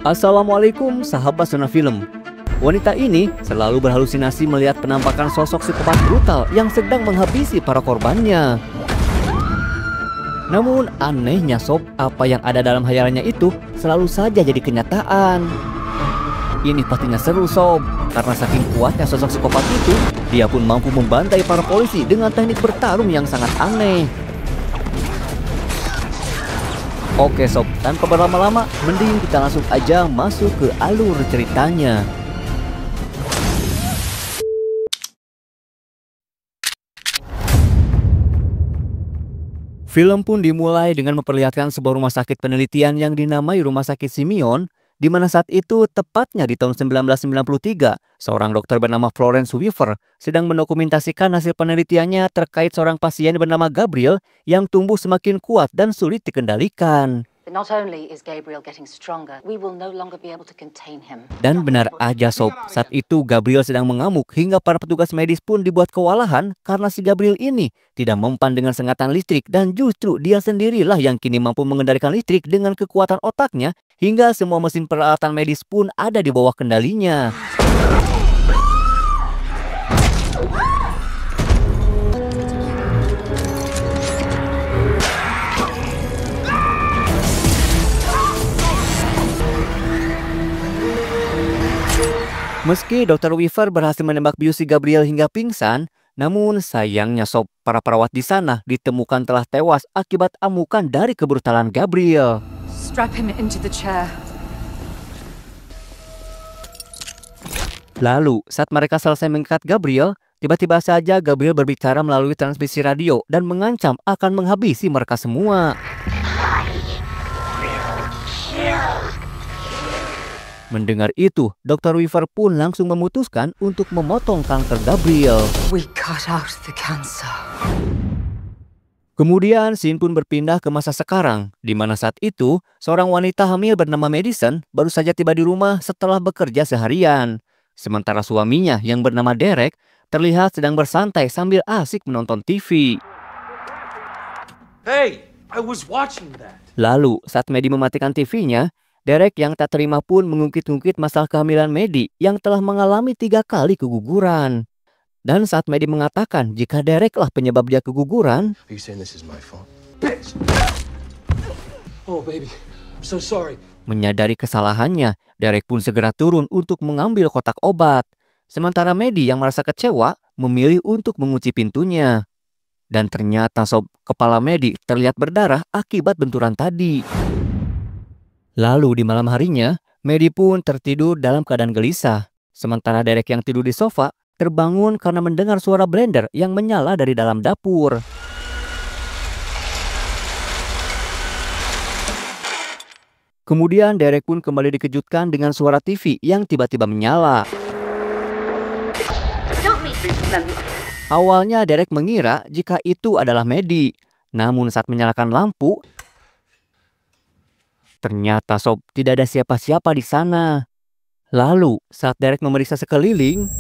Assalamualaikum sahabat Zona Film. Wanita ini selalu berhalusinasi melihat penampakan sosok psikopat brutal yang sedang menghabisi para korbannya. Namun anehnya sob, apa yang ada dalam hayalannya itu selalu saja jadi kenyataan. Ini pastinya seru sob, karena saking kuatnya sosok psikopat itu, dia pun mampu membantai para polisi dengan teknik bertarung yang sangat aneh. Oke sob, tanpa berlama-lama, mending kita langsung aja masuk ke alur ceritanya. Film pun dimulai dengan memperlihatkan sebuah rumah sakit penelitian yang dinamai Rumah Sakit Simeon, di mana saat itu tepatnya di tahun 1993, seorang dokter bernama Florence Weaver sedang mendokumentasikan hasil penelitiannya terkait seorang pasien bernama Gabriel yang tumbuh semakin kuat dan sulit dikendalikan. Not only is Gabriel getting stronger, we will no longer be able to contain him. Dan benar aja sob, saat itu Gabriel sedang mengamuk hingga para petugas medis pun dibuat kewalahan karena si Gabriel ini tidak mempan dengan sengatan listrik dan justru dia sendirilah yang kini mampu mengendalikan listrik dengan kekuatan otaknya hingga semua mesin peralatan medis pun ada di bawah kendalinya. Meski Dr. Weaver berhasil menembak bius si Gabriel hingga pingsan, namun sayangnya sob, para perawat di sana ditemukan telah tewas akibat amukan dari kebrutalan Gabriel. Strap him into the chair. Lalu, saat mereka selesai mengikat Gabriel, tiba-tiba saja Gabriel berbicara melalui transmisi radio dan mengancam akan menghabisi mereka semua. Mendengar itu, Dr. Weaver pun langsung memutuskan untuk memotong kanker Gabriel. We cut out the cancer. Kemudian scene pun berpindah ke masa sekarang, di mana saat itu seorang wanita hamil bernama Madison baru saja tiba di rumah setelah bekerja seharian. Sementara suaminya yang bernama Derek terlihat sedang bersantai sambil asik menonton TV. Hey, I was watching that. Lalu saat Maddie mematikan TV-nya, Derek yang tak terima pun mengungkit-ungkit masalah kehamilan Maddie yang telah mengalami 3 kali keguguran. Dan saat Maddie mengatakan jika Derek lah penyebab dia keguguran, Are you saying this is my fault? Bitch! Oh baby, I'm so sorry. menyadari kesalahannya, Derek pun segera turun untuk mengambil kotak obat. Sementara Maddie yang merasa kecewa memilih untuk mengunci pintunya. Dan ternyata sob, kepala Maddie terlihat berdarah akibat benturan tadi. Lalu di malam harinya, Maddie pun tertidur dalam keadaan gelisah. Sementara Derek yang tidur di sofa terbangun karena mendengar suara blender yang menyala dari dalam dapur. Kemudian Derek pun kembali dikejutkan dengan suara TV yang tiba-tiba menyala. Awalnya Derek mengira jika itu adalah Maddie. Namun saat menyalakan lampu, ternyata sob, tidak ada siapa-siapa di sana. Lalu, saat Derek memeriksa sekeliling,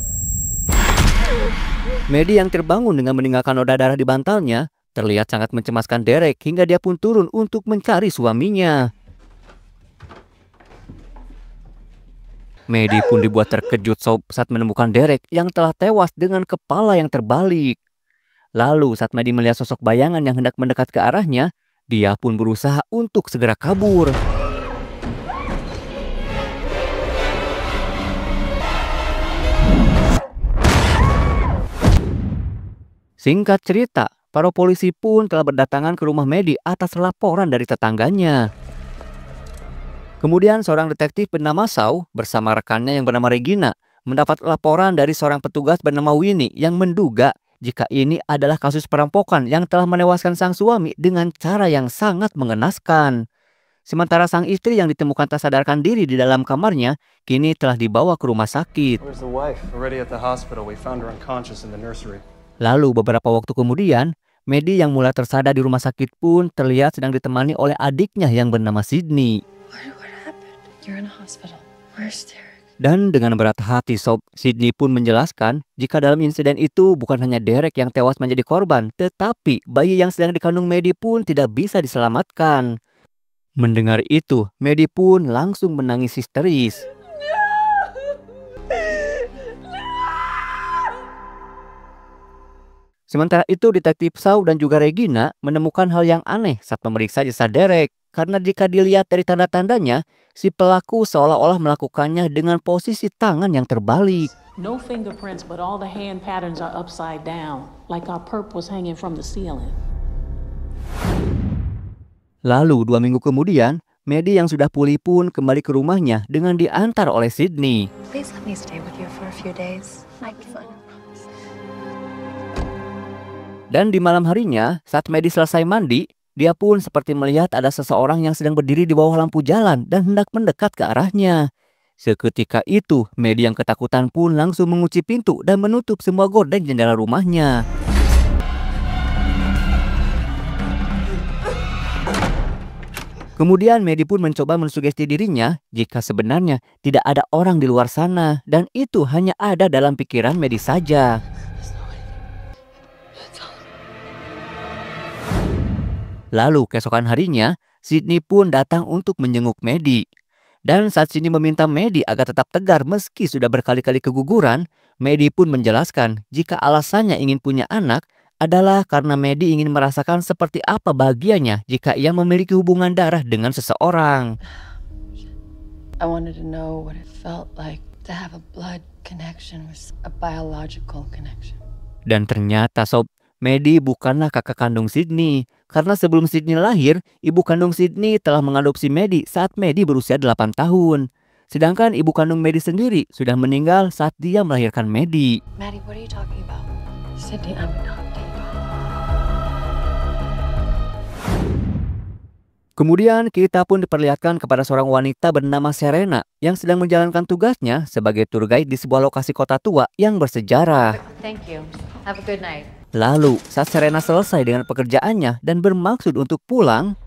Maddie yang terbangun dengan meninggalkan noda darah di bantalnya terlihat sangat mencemaskan Derek hingga dia pun turun untuk mencari suaminya. Maddie pun dibuat terkejut sob saat menemukan Derek yang telah tewas dengan kepala yang terbalik. Lalu, saat Maddie melihat sosok bayangan yang hendak mendekat ke arahnya, dia pun berusaha untuk segera kabur. Singkat cerita, para polisi pun telah berdatangan ke rumah Maddie atas laporan dari tetangganya. Kemudian seorang detektif bernama Shaw bersama rekannya yang bernama Regina mendapat laporan dari seorang petugas bernama Winnie yang menduga jika ini adalah kasus perampokan yang telah menewaskan sang suami dengan cara yang sangat mengenaskan. Sementara sang istri yang ditemukan tak sadarkan diri di dalam kamarnya kini telah dibawa ke rumah sakit. Where's the wife? Already at the hospital. We found her unconscious in the nursery. Lalu beberapa waktu kemudian, Maddie yang mulai tersadar di rumah sakit pun terlihat sedang ditemani oleh adiknya yang bernama Sydney. What happened? You're in a hospital. Where's Derek? Dan dengan berat hati sob, Sydney pun menjelaskan jika dalam insiden itu bukan hanya Derek yang tewas menjadi korban, tetapi bayi yang sedang dikandung Maddie pun tidak bisa diselamatkan. Mendengar itu, Maddie pun langsung menangis histeris. Sementara itu, detektif Shaw dan juga Regina menemukan hal yang aneh saat memeriksa jasad Derek. Karena jika dilihat dari tanda-tandanya, si pelaku seolah-olah melakukannya dengan posisi tangan yang terbalik. No fingerprints, but all the hand patterns are upside down, like our perp was hanging from the ceiling. Lalu 2 minggu kemudian, Maddie yang sudah pulih pun kembali ke rumahnya dengan diantar oleh Sydney. Please let me stay with you for a few days. I can. Dan di malam harinya, saat Maddie selesai mandi, dia pun seperti melihat ada seseorang yang sedang berdiri di bawah lampu jalan dan hendak mendekat ke arahnya. Seketika itu, Maddie yang ketakutan pun langsung mengunci pintu dan menutup semua gorden jendela rumahnya. Kemudian Maddie pun mencoba mensugesti dirinya jika sebenarnya tidak ada orang di luar sana dan itu hanya ada dalam pikiran Maddie saja. Lalu keesokan harinya, Sydney pun datang untuk menjenguk Maddie. Dan saat Sydney meminta Maddie agar tetap tegar meski sudah berkali-kali keguguran, Maddie pun menjelaskan jika alasannya ingin punya anak adalah karena Maddie ingin merasakan seperti apa bahagianya jika ia memiliki hubungan darah dengan seseorang. I wanted to know what it felt like to have a blood connection with a biological connection. Dan ternyata sob, Maddie bukanlah kakak kandung Sydney. Karena sebelum Sydney lahir, ibu kandung Sydney telah mengadopsi Maddie saat Maddie berusia 8 tahun. Sedangkan ibu kandung Maddie sendiri sudah meninggal saat dia melahirkan Maddie. Maddie, what are you talking about? Sydney, I'm adopted. Kemudian kita pun diperlihatkan kepada seorang wanita bernama Serena yang sedang menjalankan tugasnya sebagai tour guide di sebuah lokasi kota tua yang bersejarah. Thank you. Have a good night. Lalu, saat Serena selesai dengan pekerjaannya dan bermaksud untuk pulang,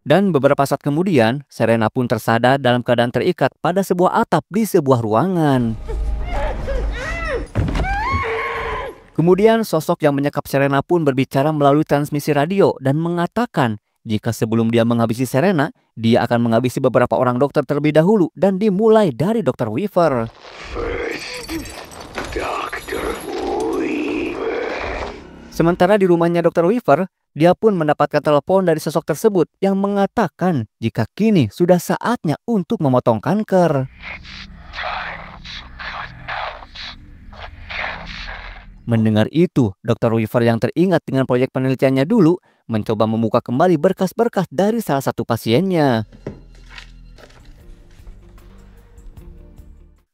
dan beberapa saat kemudian, Serena pun tersadar dalam keadaan terikat pada sebuah atap di sebuah ruangan. Kemudian sosok yang menyekap Serena pun berbicara melalui transmisi radio dan mengatakan jika sebelum dia menghabisi Serena, dia akan menghabisi beberapa orang dokter terlebih dahulu dan dimulai dari Dr. Weaver. Sementara di rumahnya Dr. Weaver, dia pun mendapatkan telepon dari sosok tersebut yang mengatakan jika kini sudah saatnya untuk memotong kanker. Mendengar itu, Dr. Weaver yang teringat dengan proyek penelitiannya dulu mencoba membuka kembali berkas-berkas dari salah satu pasiennya.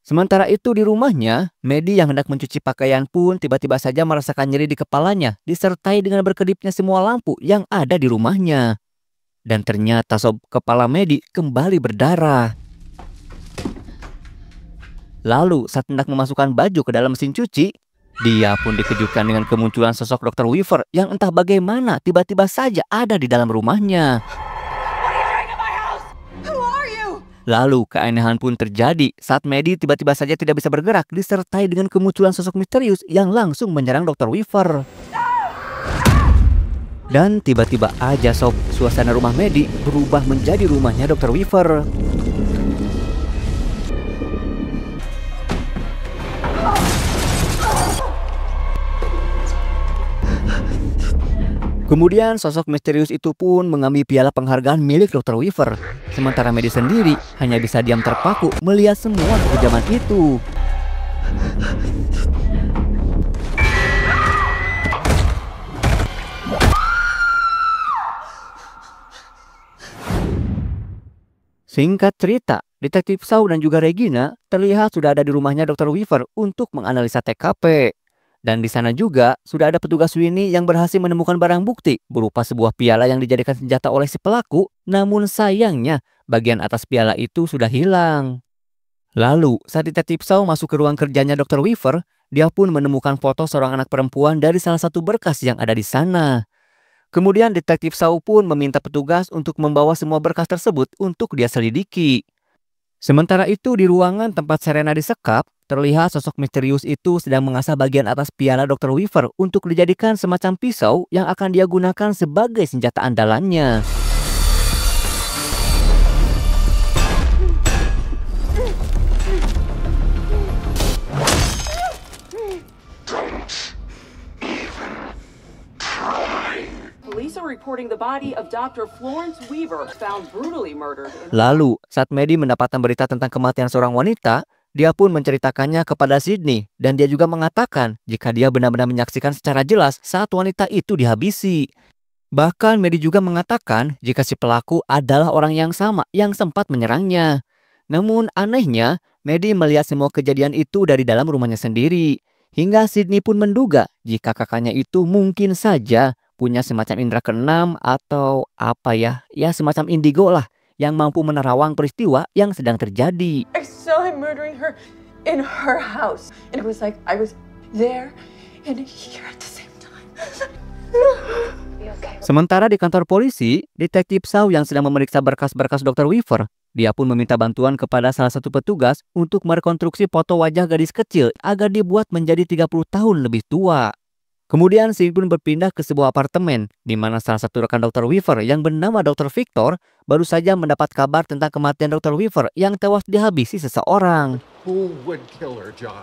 Sementara itu di rumahnya, Maddie yang hendak mencuci pakaian pun tiba-tiba saja merasakan nyeri di kepalanya disertai dengan berkedipnya semua lampu yang ada di rumahnya. Dan ternyata sob, kepala Maddie kembali berdarah. Lalu saat hendak memasukkan baju ke dalam mesin cuci, dia pun dikejutkan dengan kemunculan sosok Dr. Weaver yang entah bagaimana tiba-tiba saja ada di dalam rumahnya. Lalu keanehan pun terjadi saat Maddie tiba-tiba saja tidak bisa bergerak disertai dengan kemunculan sosok misterius yang langsung menyerang Dr. Weaver. Dan tiba-tiba aja sob, suasana rumah Maddie berubah menjadi rumahnya Dr. Weaver. Kemudian sosok misterius itu pun mengambil piala penghargaan milik Dr. Weaver. Sementara Maddie sendiri hanya bisa diam terpaku melihat semua kekejaman itu. Singkat cerita, Detektif Shaw dan juga Regina terlihat sudah ada di rumahnya Dr. Weaver untuk menganalisa TKP. Dan di sana juga sudah ada petugas Sweeney yang berhasil menemukan barang bukti berupa sebuah piala yang dijadikan senjata oleh si pelaku. Namun sayangnya bagian atas piala itu sudah hilang. Lalu saat Detektif Shaw masuk ke ruang kerjanya Dr. Weaver, dia pun menemukan foto seorang anak perempuan dari salah satu berkas yang ada di sana. Kemudian Detektif Shaw pun meminta petugas untuk membawa semua berkas tersebut untuk dia selidiki. Sementara itu di ruangan tempat Serena disekap, terlihat sosok misterius itu sedang mengasah bagian atas piala Dr. Weaver untuk dijadikan semacam pisau yang akan dia gunakan sebagai senjata andalannya. Lalu, saat Maddie mendapatkan berita tentang kematian seorang wanita, dia pun menceritakannya kepada Sydney dan dia juga mengatakan jika dia benar-benar menyaksikan secara jelas saat wanita itu dihabisi. Bahkan Maddie juga mengatakan jika si pelaku adalah orang yang sama yang sempat menyerangnya. Namun anehnya, Maddie melihat semua kejadian itu dari dalam rumahnya sendiri. Hingga Sydney pun menduga jika kakaknya itu mungkin saja punya semacam indera keenam atau apa ya semacam indigo lah yang mampu menerawang peristiwa yang sedang terjadi. I saw him murdering her in her house. And it was like I was there and here at the same time. Sementara di kantor polisi, detektif Shaw yang sedang memeriksa berkas-berkas Dr. Weaver, dia pun meminta bantuan kepada salah satu petugas untuk merekonstruksi foto wajah gadis kecil agar dibuat menjadi 30 tahun lebih tua. Kemudian Sydney pun berpindah ke sebuah apartemen di mana salah satu rekan Dr. Weaver yang bernama Dr. Victor baru saja mendapat kabar tentang kematian Dr. Weaver yang tewas dihabisi seseorang. Who would kill her, John?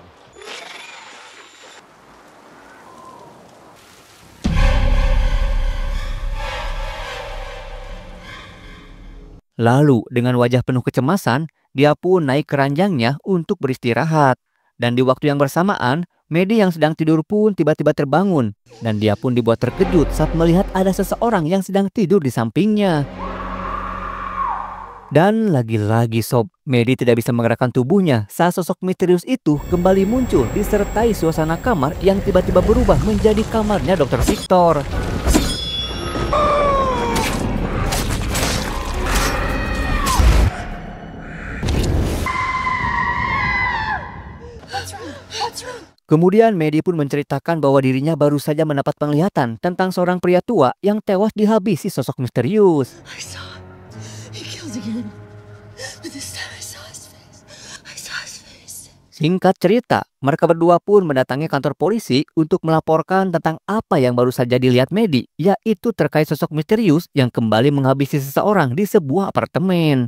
Lalu dengan wajah penuh kecemasan, dia pun naik ke ranjangnya untuk beristirahat. Dan di waktu yang bersamaan, Maddie yang sedang tidur pun tiba-tiba terbangun. Dan dia pun dibuat terkejut saat melihat ada seseorang yang sedang tidur di sampingnya. Dan lagi-lagi sob, Maddie tidak bisa menggerakkan tubuhnya saat sosok misterius itu kembali muncul disertai suasana kamar yang tiba-tiba berubah menjadi kamarnya Dr. Victor. Kemudian Maddie pun menceritakan bahwa dirinya baru saja mendapat penglihatan tentang seorang pria tua yang tewas dihabisi sosok misterius. I saw him. He killed again. But this time I saw his face. I saw his face. Singkat cerita, mereka berdua pun mendatangi kantor polisi untuk melaporkan tentang apa yang baru saja dilihat Maddie, yaitu terkait sosok misterius yang kembali menghabisi seseorang di sebuah apartemen.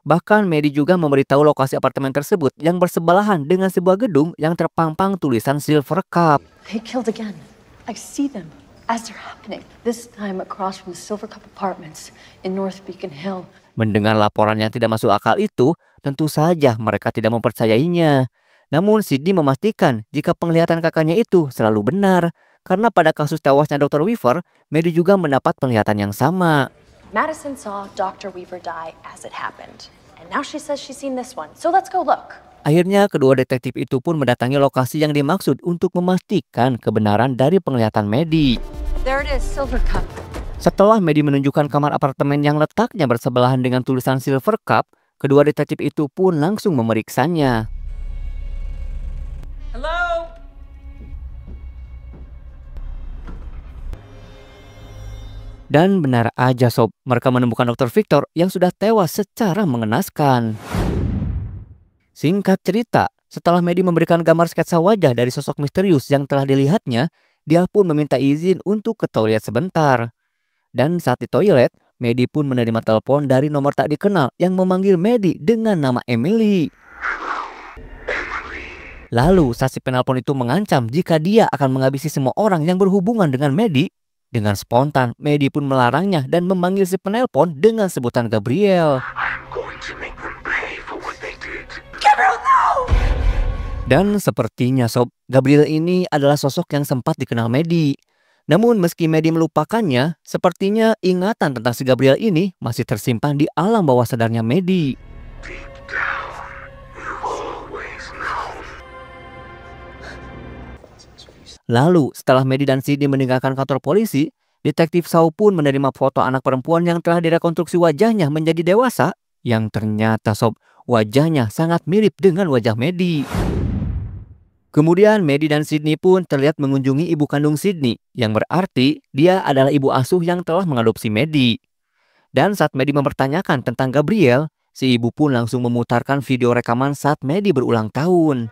Bahkan Maddie juga memberitahu lokasi apartemen tersebut yang bersebelahan dengan sebuah gedung yang terpampang tulisan Silver Cup. He killed again. I see them as they're happening. This time across from the Silver Cup Apartments in North Beacon Hill. Mendengar laporan yang tidak masuk akal itu, tentu saja mereka tidak mempercayainya. Namun Sydney memastikan jika penglihatan kakaknya itu selalu benar. Karena pada kasus tewasnya Dr. Weaver, Maddie juga mendapat penglihatan yang sama. Madison saw Dr. Weaver die as it happened. And now she says she's seen this one. So let's go look. Akhirnya kedua detektif itu pun mendatangi lokasi yang dimaksud untuk memastikan kebenaran dari penglihatan Maddie. There it is, Silver Cup. Setelah Maddie menunjukkan kamar apartemen yang letaknya bersebelahan dengan tulisan Silver Cup, kedua detektif itu pun langsung memeriksanya. Hello? Dan benar aja sob, mereka menemukan Dr. Victor yang sudah tewas secara mengenaskan. Singkat cerita, setelah Maddie memberikan gambar sketsa wajah dari sosok misterius yang telah dilihatnya, dia pun meminta izin untuk ke toilet sebentar. Dan saat di toilet, Maddie pun menerima telepon dari nomor tak dikenal yang memanggil Maddie dengan nama Emily. Lalu saat si penelpon itu mengancam jika dia akan menghabisi semua orang yang berhubungan dengan Maddie, dengan spontan, Maddie pun melarangnya dan memanggil si penelpon dengan sebutan Gabriel. Gabriel, no! Dan sepertinya sob, Gabriel ini adalah sosok yang sempat dikenal Maddie. Namun meski Maddie melupakannya, sepertinya ingatan tentang si Gabriel ini masih tersimpan di alam bawah sadarnya Maddie. Lalu, setelah Maddie dan Sydney meninggalkan kantor polisi, detektif Shaw pun menerima foto anak perempuan yang telah direkonstruksi wajahnya menjadi dewasa, yang ternyata sob, wajahnya sangat mirip dengan wajah Maddie. Kemudian Maddie dan Sydney pun terlihat mengunjungi ibu kandung Sydney, yang berarti dia adalah ibu asuh yang telah mengadopsi Maddie. Dan saat Maddie mempertanyakan tentang Gabriel, si ibu pun langsung memutarkan video rekaman saat Maddie berulang tahun.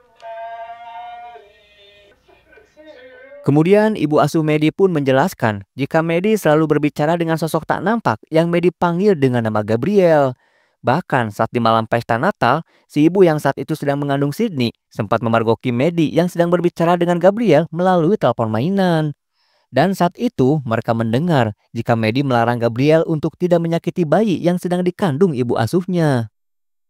Kemudian ibu asuh Maddie pun menjelaskan jika Maddie selalu berbicara dengan sosok tak nampak yang Maddie panggil dengan nama Gabriel. Bahkan saat di malam pesta Natal, si ibu yang saat itu sedang mengandung Sydney sempat memergoki Maddie yang sedang berbicara dengan Gabriel melalui telepon mainan. Dan saat itu mereka mendengar jika Maddie melarang Gabriel untuk tidak menyakiti bayi yang sedang dikandung ibu asuhnya.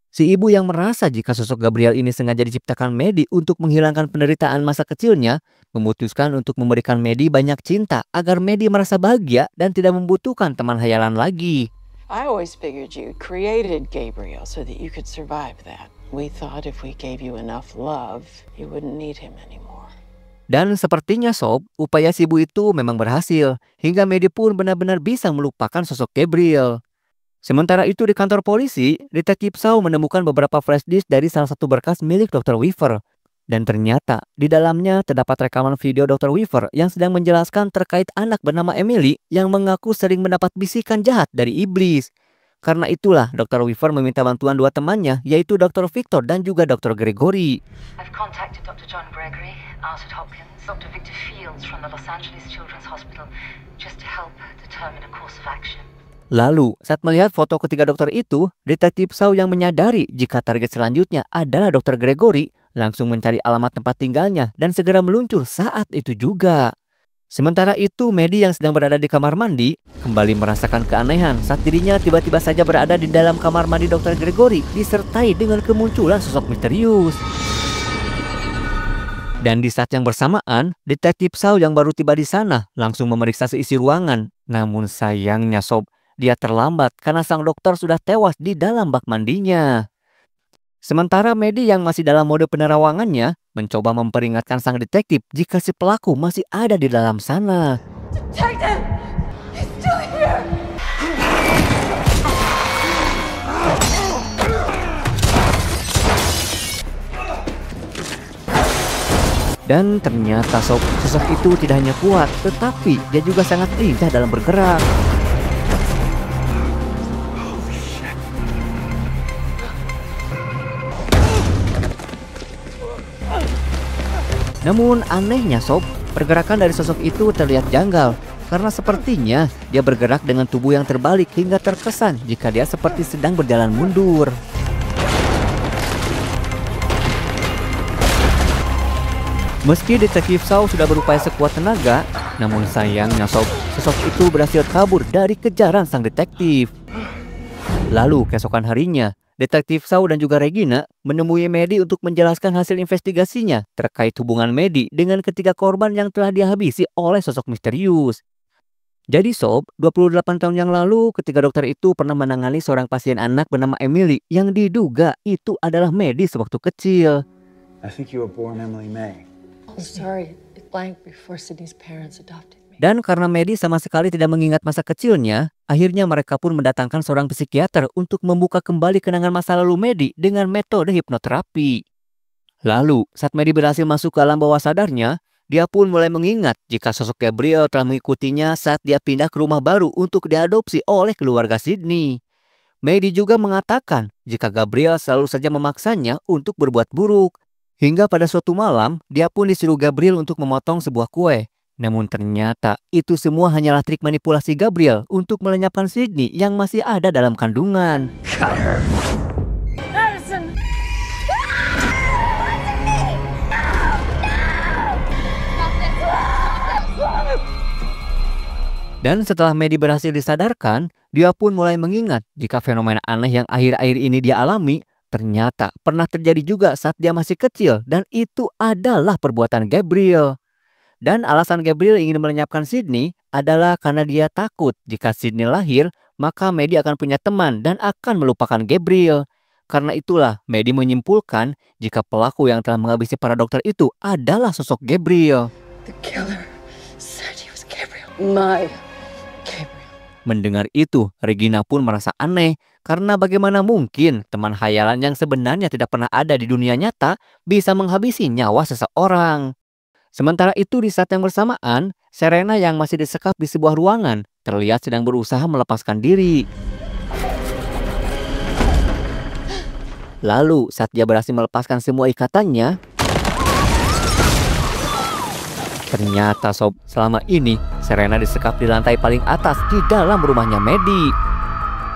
Si ibu yang merasa jika sosok Gabriel ini sengaja diciptakan Maddie untuk menghilangkan penderitaan masa kecilnya, memutuskan untuk memberikan Maddie banyak cinta agar Maddie merasa bahagia dan tidak membutuhkan teman hayalan lagi. I always figured you created Gabriel so that you could survive that. We thought if we gave you enough love, you wouldn't need him anymore. Dan sepertinya Sob, upaya si ibu itu memang berhasil, hingga Maddie pun benar-benar bisa melupakan sosok Gabriel. Sementara itu di kantor polisi, Detektif Shaw menemukan beberapa flash disk dari salah satu berkas milik Dr. Weaver. Dan ternyata di dalamnya terdapat rekaman video Dr. Weaver yang sedang menjelaskan terkait anak bernama Emily yang mengaku sering mendapat bisikan jahat dari iblis. Karena itulah Dr. Weaver meminta bantuan dua temannya, yaitu Dr. Victor dan juga Dr. Gregory. I've contacted Dr. John Gregory, out at Hopkins, Dr. Victor Fields from the Los Angeles Children's Hospital, just to help determine a course of action. Lalu, saat melihat foto ketiga dokter itu, Detektif Shaw yang menyadari jika target selanjutnya adalah Dr. Gregory, langsung mencari alamat tempat tinggalnya dan segera meluncur saat itu juga. Sementara itu, Maddie yang sedang berada di kamar mandi kembali merasakan keanehan saat dirinya tiba-tiba saja berada di dalam kamar mandi Dr. Gregory disertai dengan kemunculan sosok misterius. Dan di saat yang bersamaan, Detektif Shaw yang baru tiba di sana langsung memeriksa seisi ruangan. Namun sayangnya Sob, dia terlambat karena sang dokter sudah tewas di dalam bak mandinya. Sementara Maddie yang masih dalam mode penerawangannya mencoba memperingatkan sang detektif jika si pelaku masih ada di dalam sana. Detective! He's still here! Dan ternyata Sob, sosok itu tidak hanya kuat, tetapi dia juga sangat lincah dalam bergerak. Namun anehnya Sob, pergerakan dari sosok itu terlihat janggal karena sepertinya dia bergerak dengan tubuh yang terbalik hingga terkesan jika dia seperti sedang berjalan mundur. Meski Detektif Shaw sudah berupaya sekuat tenaga, namun sayangnya Sob, sosok itu berhasil kabur dari kejaran sang detektif. Lalu keesokan harinya, Detektif Shaw dan juga Regina menemui Maddie untuk menjelaskan hasil investigasinya terkait hubungan Maddie dengan ketiga korban yang telah dihabisi oleh sosok misterius. Jadi Sob, 28 tahun yang lalu ketika dokter itu pernah menangani seorang pasien anak bernama Emily yang diduga itu adalah Maddie sewaktu kecil. I think you were born Emily May. I'm sorry, it blanked before Sydney's parents adopted me. Dan karena Maddie sama sekali tidak mengingat masa kecilnya, akhirnya mereka pun mendatangkan seorang psikiater untuk membuka kembali kenangan masa lalu Maddie dengan metode hipnoterapi. Lalu, saat Maddie berhasil masuk ke alam bawah sadarnya, dia pun mulai mengingat jika sosok Gabriel telah mengikutinya saat dia pindah ke rumah baru untuk diadopsi oleh keluarga Sydney. Maddie juga mengatakan jika Gabriel selalu saja memaksanya untuk berbuat buruk. Hingga pada suatu malam, dia pun disuruh Gabriel untuk memotong sebuah kue. Namun ternyata itu semua hanyalah trik manipulasi Gabriel untuk melenyapkan Sydney yang masih ada dalam kandungan. Madison! Dan setelah Maddie berhasil disadarkan, dia pun mulai mengingat jika fenomena aneh yang akhir-akhir ini dia alami ternyata pernah terjadi juga saat dia masih kecil dan itu adalah perbuatan Gabriel. Dan alasan Gabriel ingin melenyapkan Sydney adalah karena dia takut jika Sydney lahir, maka Maddie akan punya teman dan akan melupakan Gabriel. Karena itulah Maddie menyimpulkan jika pelaku yang telah menghabisi para dokter itu adalah sosok Gabriel. The killer said he was Gabriel. My Gabriel. Mendengar itu, Regina pun merasa aneh karena bagaimana mungkin teman hayalan yang sebenarnya tidak pernah ada di dunia nyata bisa menghabisi nyawa seseorang. Sementara itu di saat yang bersamaan, Serena yang masih disekap di sebuah ruangan terlihat sedang berusaha melepaskan diri. Lalu saat dia berhasil melepaskan semua ikatannya, Ternyata sob, selama ini Serena disekap di lantai paling atas di dalam rumahnya Maddie.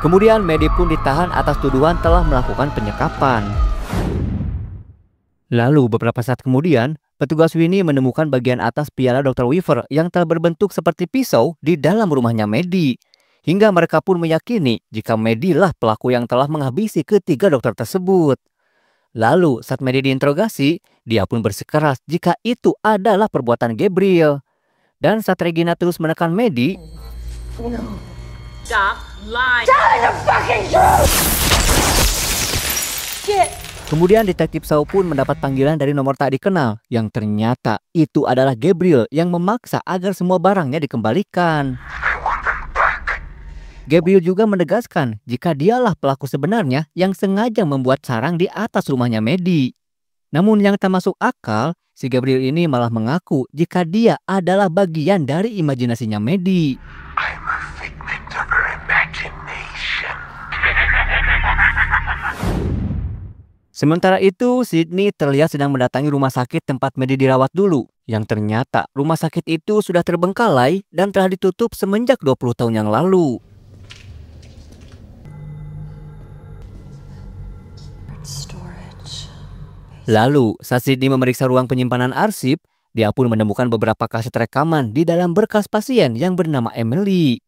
Kemudian Maddie pun ditahan atas tuduhan telah melakukan penyekapan. Lalu beberapa saat kemudian, petugas Winnie menemukan bagian atas piala Dr. Weaver yang telah berbentuk seperti pisau di dalam rumahnya Maddie. Hingga mereka pun meyakini jika Maddie lah pelaku yang telah menghabisi ketiga dokter tersebut. Lalu saat Maddie diinterogasi, dia pun bersikeras jika itu adalah perbuatan Gabriel. Dan saat Regina terus menekan Maddie, Stop lying. kemudian detektif Shaw pun mendapat panggilan dari nomor tak dikenal yang ternyata itu adalah Gabriel yang memaksa agar semua barangnya dikembalikan. Gabriel juga menegaskan jika dialah pelaku sebenarnya yang sengaja membuat sarang di atas rumahnya Maddie. Namun yang tak masuk akal, si Gabriel ini malah mengaku jika dia adalah bagian dari imajinasinya Maddie. I'm a figment of her imagination. Sementara itu, Sydney terlihat sedang mendatangi rumah sakit tempat Maddie dirawat dulu. Yang ternyata rumah sakit itu sudah terbengkalai dan telah ditutup semenjak 20 tahun yang lalu. Lalu, saat Sydney memeriksa ruang penyimpanan arsip, dia pun menemukan beberapa kaset rekaman di dalam berkas pasien yang bernama Emily.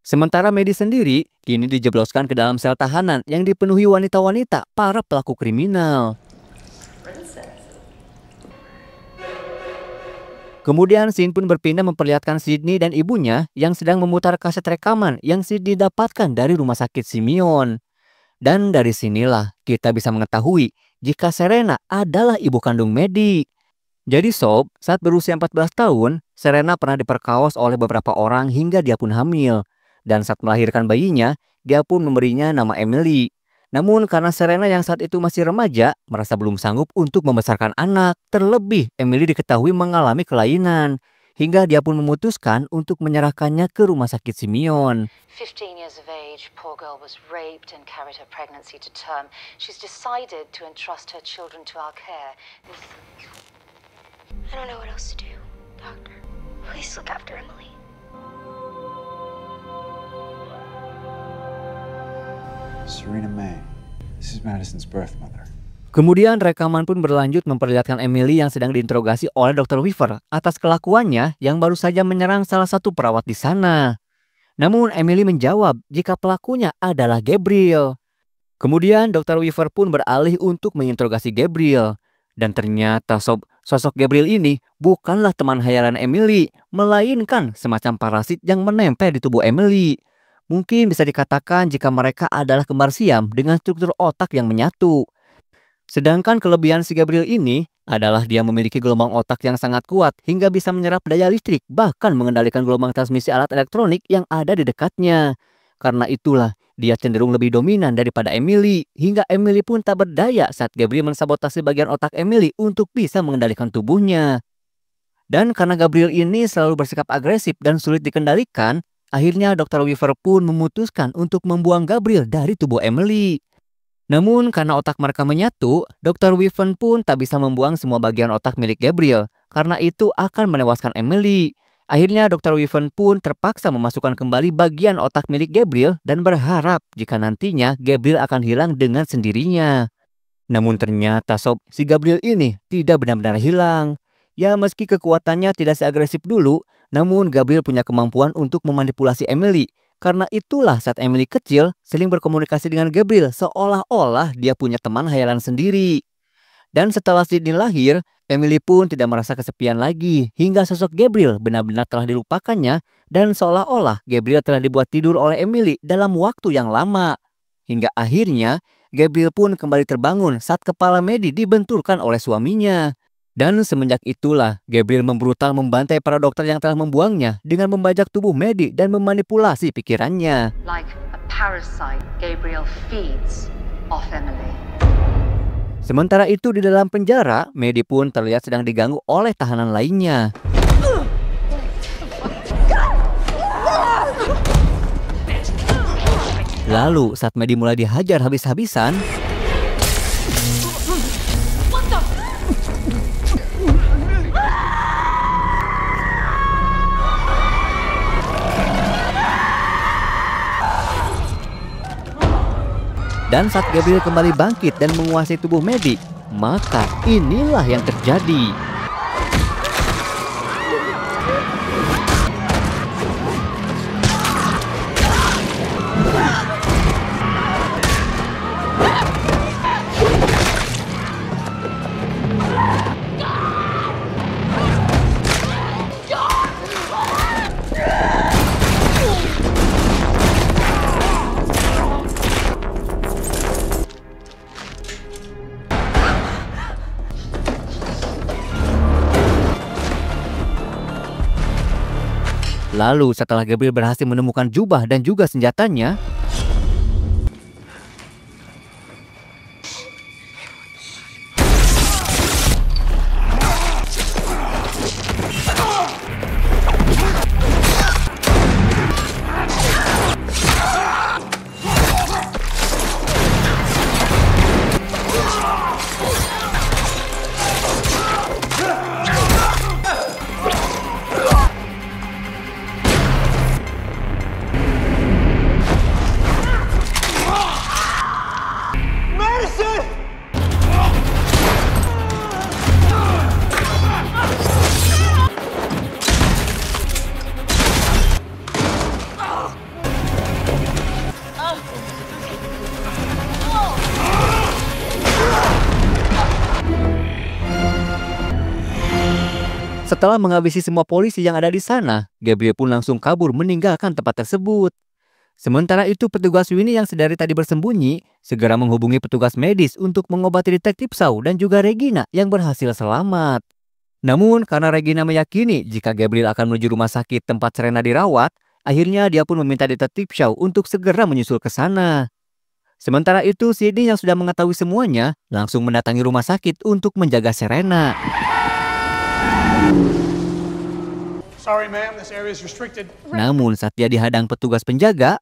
Sementara Maddie sendiri kini dijebloskan ke dalam sel tahanan yang dipenuhi wanita-wanita para pelaku kriminal. Kemudian scene pun berpindah memperlihatkan Sydney dan ibunya yang sedang memutar kaset rekaman yang Sydney dapatkan dari rumah sakit Simeon. Dan dari sinilah kita bisa mengetahui jika Serena adalah ibu kandung Maddie. Jadi sob, saat berusia 14 tahun, Serena pernah diperkaos oleh beberapa orang hingga dia pun hamil. Dan saat melahirkan bayinya, dia pun memberinya nama Emily. Namun karena Serena yang saat itu masih remaja, merasa belum sanggup untuk membesarkan anak. Terlebih, Emily diketahui mengalami kelainan. Hingga dia pun memutuskan untuk menyerahkannya ke rumah sakit Simeon. 15 years of age, poor girl was raped and carried her pregnancy to term. She's decided to entrust her children to our care. I don't know what else to do, Doctor. Please look after Emily. Serena May. This is Madison's birth mother. Kemudian rekaman pun berlanjut memperlihatkan Emily yang sedang diinterogasi oleh Dr. Weaver atas kelakuannya yang baru saja menyerang salah satu perawat di sana. Namun Emily menjawab jika pelakunya adalah Gabriel. Kemudian Dr. Weaver pun beralih untuk menginterogasi Gabriel. Dan ternyata sosok Gabriel ini bukanlah teman hayalan Emily, melainkan semacam parasit yang menempel di tubuh Emily. Mungkin bisa dikatakan jika mereka adalah kembar siam dengan struktur otak yang menyatu. Sedangkan kelebihan si Gabriel ini adalah dia memiliki gelombang otak yang sangat kuat hingga bisa menyerap daya listrik, bahkan mengendalikan gelombang transmisi alat elektronik yang ada di dekatnya. Karena itulah dia cenderung lebih dominan daripada Emily, hingga Emily pun tak berdaya saat Gabriel mensabotase bagian otak Emily untuk bisa mengendalikan tubuhnya. Dan karena Gabriel ini selalu bersikap agresif dan sulit dikendalikan, akhirnya Dr. Weaver pun memutuskan untuk membuang Gabriel dari tubuh Emily. Namun karena otak mereka menyatu, Dr. Weaver pun tak bisa membuang semua bagian otak milik Gabriel, karena itu akan menewaskan Emily. Akhirnya Dr. Weaver pun terpaksa memasukkan kembali bagian otak milik Gabriel dan berharap jika nantinya Gabriel akan hilang dengan sendirinya. Namun ternyata si Gabriel ini tidak benar-benar hilang. Ya meski kekuatannya tidak seagresif dulu, namun Gabriel punya kemampuan untuk memanipulasi Emily. Karena itulah saat Emily kecil sering berkomunikasi dengan Gabriel seolah-olah dia punya teman hayalan sendiri. Dan setelah Sydney lahir, Emily pun tidak merasa kesepian lagi hingga sosok Gabriel benar-benar telah dilupakannya dan seolah-olah Gabriel telah dibuat tidur oleh Emily dalam waktu yang lama. Hingga akhirnya Gabriel pun kembali terbangun saat kepala Maddie dibenturkan oleh suaminya. Dan semenjak itulah Gabriel membrutal membantai para dokter yang telah membuangnya dengan membajak tubuh Maddie dan memanipulasi pikirannya. Like a parasite, Gabriel feeds off Emily. Sementara itu di dalam penjara, Maddie pun terlihat sedang diganggu oleh tahanan lainnya. Lalu saat Maddie mulai dihajar habis-habisan, Dan saat Gabriel kembali bangkit dan menguasai tubuh Maddie, maka inilah yang terjadi. Lalu setelah Gabriel berhasil menemukan jubah dan juga senjatanya, setelah menghabisi semua polisi yang ada di sana, Gabriel pun langsung kabur meninggalkan tempat tersebut. Sementara itu petugas Winnie yang sedari tadi bersembunyi segera menghubungi petugas medis untuk mengobati detektif Shaw dan juga Regina yang berhasil selamat. Namun karena Regina meyakini jika Gabriel akan menuju rumah sakit tempat Serena dirawat, akhirnya dia pun meminta detektif Shaw untuk segera menyusul ke sana. Sementara itu Sydney yang sudah mengetahui semuanya langsung mendatangi rumah sakit untuk menjaga Serena. Sorry, ma'am, this area is restricted. Namun saat dia dihadang petugas penjaga,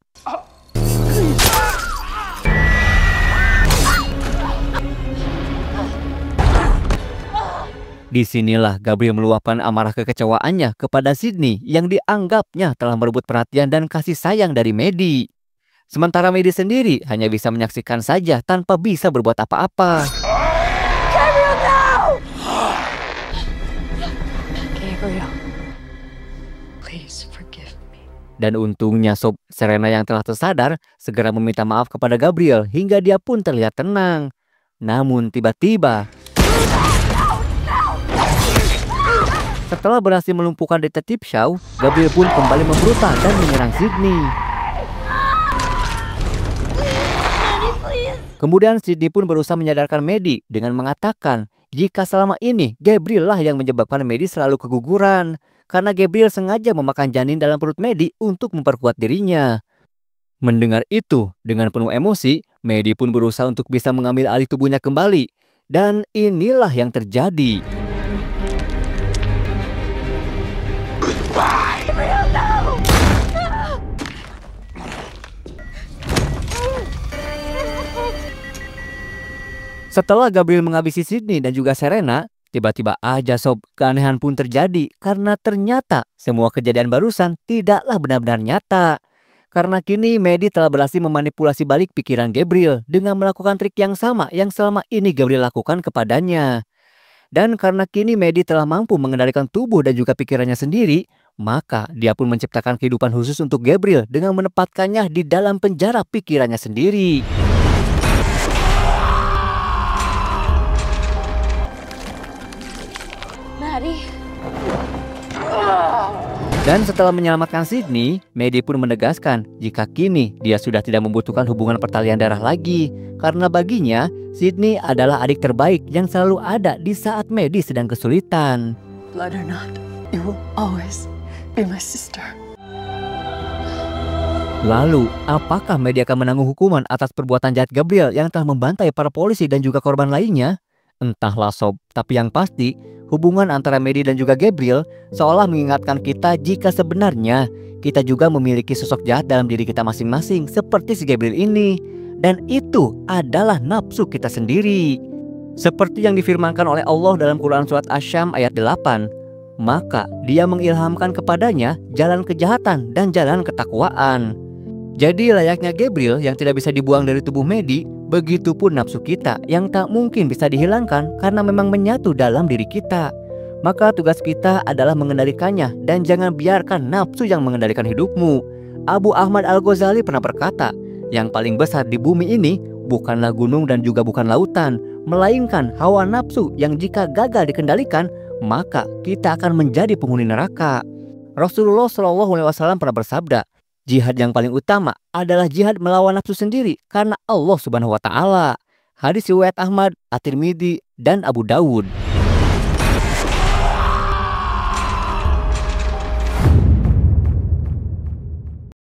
disinilah Gabriel meluapkan amarah kekecewaannya kepada Sydney yang dianggapnya telah merebut perhatian dan kasih sayang dari Maddie. Sementara Maddie sendiri hanya bisa menyaksikan saja tanpa bisa berbuat apa-apa. Gabriel, no! Gabriel, please forgive me. Dan untungnya Sob Serena yang telah tersadar segera meminta maaf kepada Gabriel hingga dia pun terlihat tenang. Namun tiba-tiba setelah berhasil melumpuhkan detektif Shaw, Gabriel pun kembali membrutal dan menyerang Sydney. Kemudian Sydney pun berusaha menyadarkan Maddie dengan mengatakan jika selama ini Gabriel lah yang menyebabkan Maddie selalu keguguran karena Gabriel sengaja memakan janin dalam perut Maddie untuk memperkuat dirinya. Mendengar itu, dengan penuh emosi, Maddie pun berusaha untuk bisa mengambil alih tubuhnya kembali. Dan inilah yang terjadi. Gabriel, no! Setelah Gabriel menghabisi Sydney dan juga Serena, tiba-tiba aja Sob, keanehan pun terjadi karena ternyata semua kejadian barusan tidaklah benar-benar nyata. Karena kini Maddie telah berhasil memanipulasi balik pikiran Gabriel dengan melakukan trik yang sama yang selama ini Gabriel lakukan kepadanya. Dan karena kini Maddie telah mampu mengendalikan tubuh dan juga pikirannya sendiri, maka dia pun menciptakan kehidupan khusus untuk Gabriel dengan menempatkannya di dalam penjara pikirannya sendiri. Dan setelah menyelamatkan Sydney, Maddie pun menegaskan jika kini dia sudah tidak membutuhkan hubungan pertalian darah lagi. Karena baginya, Sydney adalah adik terbaik yang selalu ada di saat Maddie sedang kesulitan. Blood or not, you will always be my sister. Lalu, apakah Maddie akan menanggung hukuman atas perbuatan jahat Gabriel yang telah membantai para polisi dan juga korban lainnya? Entahlah Sob, tapi yang pasti hubungan antara Maddie dan juga Gabriel seolah mengingatkan kita jika sebenarnya kita juga memiliki sosok jahat dalam diri kita masing-masing seperti si Gabriel ini. Dan itu adalah nafsu kita sendiri. Seperti yang difirmankan oleh Allah dalam Quran Surat Asy-Syams ayat 8, maka dia mengilhamkan kepadanya jalan kejahatan dan jalan ketakwaan. Jadi layaknya Gabriel yang tidak bisa dibuang dari tubuh Maddie, Begitupun nafsu kita yang tak mungkin bisa dihilangkan karena memang menyatu dalam diri kita. Maka tugas kita adalah mengendalikannya dan jangan biarkan nafsu yang mengendalikan hidupmu. Abu Ahmad Al-Ghazali pernah berkata, yang paling besar di bumi ini bukanlah gunung dan juga bukan lautan, melainkan hawa nafsu yang jika gagal dikendalikan, maka kita akan menjadi penghuni neraka. Rasulullah SAW pernah bersabda, jihad yang paling utama adalah jihad melawan nafsu sendiri karena Allah Subhanahu wa Ta'ala. Hadis riwayat Ahmad, At-Tirmidzi, dan Abu Dawud.